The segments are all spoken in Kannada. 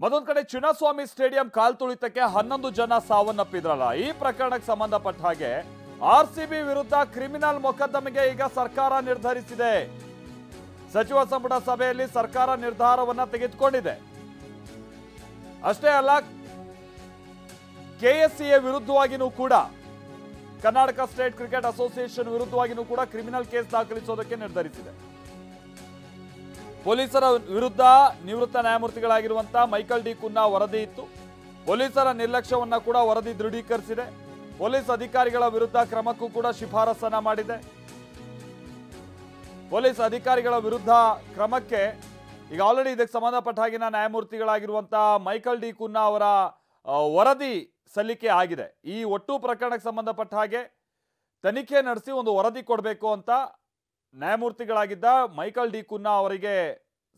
ಮತ್ತೊಂದು ಕಡೆ ಚಿನ್ನಸ್ವಾಮಿ ಸ್ಟೇಡಿಯಂ ಕಾಲ್ತುಳಿತಕ್ಕೆ 11 ಜನ ಸಾವನ್ನಪ್ಪಿದ್ರಲ್ಲ, ಈ ಪ್ರಕರಣಕ್ಕೆ ಸಂಬಂಧಪಟ್ಟ ಹಾಗೆ ಆರ್ಸಿಬಿ ವಿರುದ್ಧ ಕ್ರಿಮಿನಲ್ ಮೊಕದ್ದಮೆಗೆ ಈಗ ಸರ್ಕಾರ ನಿರ್ಧರಿಸಿದೆ. ಸಚಿವ ಸಂಪುಟ ಸಭೆಯಲ್ಲಿ ಸರ್ಕಾರ ನಿರ್ಧಾರವನ್ನ ತೆಗೆದುಕೊಂಡಿದೆ. ಅಷ್ಟೇ ಅಲ್ಲ, ಕೆಎಸ್ಸಿಎ ವಿರುದ್ಧವಾಗಿಯೂ ಕೂಡ, ಕರ್ನಾಟಕ ಸ್ಟೇಟ್ ಕ್ರಿಕೆಟ್ ಅಸೋಸಿಯೇಷನ್ ವಿರುದ್ಧವಾಗಿಯೂ ಕೂಡ ಕ್ರಿಮಿನಲ್ ಕೇಸ್ ದಾಖಲಿಸೋದಕ್ಕೆ ನಿರ್ಧರಿಸಿದೆ. ಪೊಲೀಸರ ವಿರುದ್ಧ ನಿವೃತ್ತ ನ್ಯಾಯಮೂರ್ತಿಗಳಾಗಿರುವಂತಹ ಮೈಕಲ್ ಡಿ ಕುನ್ನಾ ವರದಿ ಇತ್ತು. ಪೊಲೀಸರ ನಿರ್ಲಕ್ಷ್ಯವನ್ನ ಕೂಡ ವರದಿ ದೃಢೀಕರಿಸಿದೆ. ಪೊಲೀಸ್ ಅಧಿಕಾರಿಗಳ ವಿರುದ್ಧ ಕ್ರಮಕ್ಕೂ ಕೂಡ ಶಿಫಾರಸನ್ನ ಮಾಡಿದೆ. ಪೊಲೀಸ್ ಅಧಿಕಾರಿಗಳ ವಿರುದ್ಧ ಕ್ರಮಕ್ಕೆ ಈಗ ಆಲ್ರೆಡಿ ಇದಕ್ಕೆ ಸಂಬಂಧಪಟ್ಟ ಹಾಗಿನ ನ್ಯಾಯಮೂರ್ತಿಗಳಾಗಿರುವಂತಹ ಮೈಕಲ್ ಡಿ ಕುನ್ನಾ ಅವರ ವರದಿ ಸಲ್ಲಿಕೆ ಆಗಿದೆ. ಈ ಒಟ್ಟು ಪ್ರಕರಣಕ್ಕೆ ಸಂಬಂಧಪಟ್ಟ ಹಾಗೆ ತನಿಖೆ ನಡೆಸಿ ಒಂದು ವರದಿ ಕೊಡಬೇಕು ಅಂತ ನ್ಯಾಯಮೂರ್ತಿಗಳಾಗಿದ್ದ ಮೈಕಲ್ ಡಿ ಕುನ್ನಾ ಅವರಿಗೆ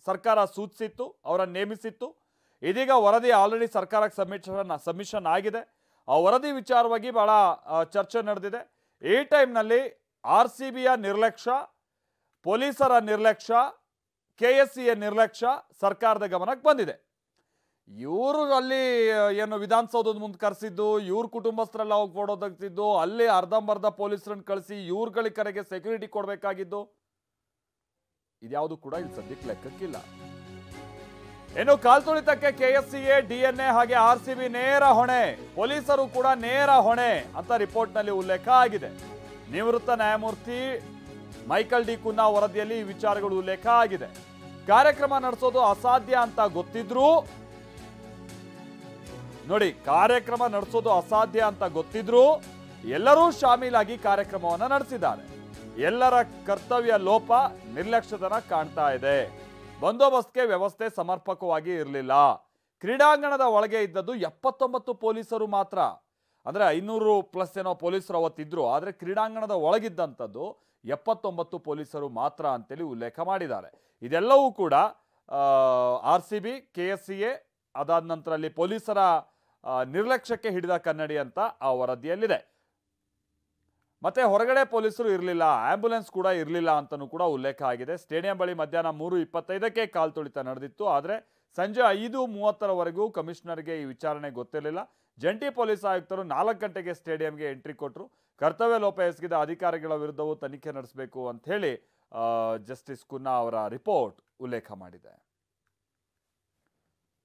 ಸರ್ಕಾರ ಸೂಚಿಸಿತ್ತು, ಅವರನ್ನು ನೇಮಿಸಿತ್ತು. ಇದೀಗ ವರದಿ ಆಲ್ರೆಡಿ ಸರ್ಕಾರಕ್ಕೆ ಸಬ್ಮಿಷನ್ ಆಗಿದೆ. ಆ ವರದಿ ವಿಚಾರವಾಗಿ ಬಹಳ ಚರ್ಚೆ ನಡೆದಿದೆ. ಈ ಟೈಮ್ನಲ್ಲಿ ಆರ್ಸಿಬಿಯ ನಿರ್ಲಕ್ಷ್ಯ, ಪೊಲೀಸರ ನಿರ್ಲಕ್ಷ್ಯ, ಕೆಎಸ್ಸಿಯ ನಿರ್ಲಕ್ಷ್ಯ ಸರ್ಕಾರದ ಗಮನಕ್ಕೆ ಬಂದಿದೆ. ಇವರು ಅಲ್ಲಿ ಏನು ವಿಧಾನಸೌಧದ ಮುಂದೆ ಕರೆಸಿದ್ದು, ಇವ್ರ ಕುಟುಂಬಸ್ಥರೆಲ್ಲ ಹೋಗಿ ಫೋಟೋ ತೆಗೆಸಿದ್ದು, ಅಲ್ಲಿ ಅರ್ಧಂಬರ್ಧ ಪೊಲೀಸರನ್ನು ಕಳಿಸಿ ಇವ್ರಗಳ ಕರೆಗೆ ಸೆಕ್ಯೂರಿಟಿ ಕೊಡಬೇಕಾಗಿದ್ದು, ಇದ್ಯಾವುದು ಕೂಡ ಇಲ್ಲಿ ಸದ್ಯಕ್ಕೆ ಲೆಕ್ಕಕ್ಕಿಲ್ಲ. ಇನ್ನು ಕಾಲ್ತುಳಿತಕ್ಕೆ ಕೆಎಸ್ಸಿಎ, ಡಿಎನ್ಎ ಹಾಗೆ ಆರ್ಸಿಬಿ ನೇರ ಹೊಣೆ, ಪೊಲೀಸರು ಕೂಡ ನೇರ ಹೊಣೆ ಅಂತ ರಿಪೋರ್ಟ್ನಲ್ಲಿ ಉಲ್ಲೇಖ ಆಗಿದೆ. ನಿವೃತ್ತ ನ್ಯಾಯಮೂರ್ತಿ ಮೈಕಲ್ ಡಿ ಕುನ್ನಾ ವರದಿಯಲ್ಲಿ ಈ ವಿಚಾರಗಳು ಉಲ್ಲೇಖ ಆಗಿದೆ. ಕಾರ್ಯಕ್ರಮ ನಡೆಸೋದು ಅಸಾಧ್ಯ ಅಂತ ಗೊತ್ತಿದ್ರೂ ನೋಡಿ, ಕಾರ್ಯಕ್ರಮ ನಡೆಸೋದು ಅಸಾಧ್ಯ ಅಂತ ಗೊತ್ತಿದ್ರೂ ಎಲ್ಲರೂ ಶಾಮೀಲಾಗಿ ಕಾರ್ಯಕ್ರಮವನ್ನ ನಡೆಸಿದ್ದಾರೆ. ಎಲ್ಲರ ಕರ್ತವ್ಯ ಲೋಪ, ನಿರ್ಲಕ್ಷ್ಯತನ ಕಾಣ್ತಾ ಇದೆ. ಬಂದೋಬಸ್ತ್ಗೆ ವ್ಯವಸ್ಥೆ ಸಮರ್ಪಕವಾಗಿ ಇರಲಿಲ್ಲ. ಕ್ರೀಡಾಂಗಣದ ಒಳಗೆ ಇದ್ದದ್ದು 79 ಪೊಲೀಸರು ಮಾತ್ರ. ಅಂದ್ರೆ 500+ ಏನೋ ಪೊಲೀಸರು ಅವತ್ತಿದ್ರು. ಆದರೆ ಕ್ರೀಡಾಂಗಣದ ಒಳಗಿದ್ದಂಥದ್ದು 79 ಪೊಲೀಸರು ಮಾತ್ರ ಅಂತೇಳಿ ಉಲ್ಲೇಖ ಮಾಡಿದ್ದಾರೆ. ಇದೆಲ್ಲವೂ ಕೂಡ ಆರ್ಸಿಬಿ, ಕೆಎಸ್ಸಿಎ, ಅದಾದ ನಂತರ ಅಲ್ಲಿ ಪೊಲೀಸರ ನಿರ್ಲಕ್ಷ್ಯಕ್ಕೆ ಹಿಡಿದ ಕನ್ನಡಿ ಅಂತ ಆ ವರದಿಯಲ್ಲಿದೆ. ಮತ್ತೆ ಹೊರಗಡೆ ಪೊಲೀಸರು ಇರಲಿಲ್ಲ, ಆಂಬ್ಯುಲೆನ್ಸ್ ಕೂಡ ಇರಲಿಲ್ಲ ಅಂತಲೂ ಕೂಡ ಉಲ್ಲೇಖ ಆಗಿದೆ. ಸ್ಟೇಡಿಯಂ ಬಳಿ ಮಧ್ಯಾಹ್ನ 3:25ಕ್ಕೆ ಕಾಲ್ತುಳಿತ ನಡೆದಿತ್ತು. ಆದರೆ ಸಂಜೆ 5:30ರವರೆಗೂ ಕಮಿಷನರ್ಗೆ ಈ ವಿಚಾರಣೆ ಗೊತ್ತಿರಲಿಲ್ಲ. ಜಂಟಿ ಪೊಲೀಸ್ ಆಯುಕ್ತರು 4 ಗಂಟೆಗೆ ಸ್ಟೇಡಿಯಂಗೆ ಎಂಟ್ರಿ ಕೊಟ್ಟರು. ಕರ್ತವ್ಯ ಲೋಪ ಎಸಗಿದ ಅಧಿಕಾರಿಗಳ ವಿರುದ್ಧವೂ ತನಿಖೆ ನಡೆಸಬೇಕು ಅಂತ ಹೇಳಿ ಜಸ್ಟಿಸ್ ಕುನ್ನಾ ಅವರ ರಿಪೋರ್ಟ್ ಉಲ್ಲೇಖ ಮಾಡಿದೆ.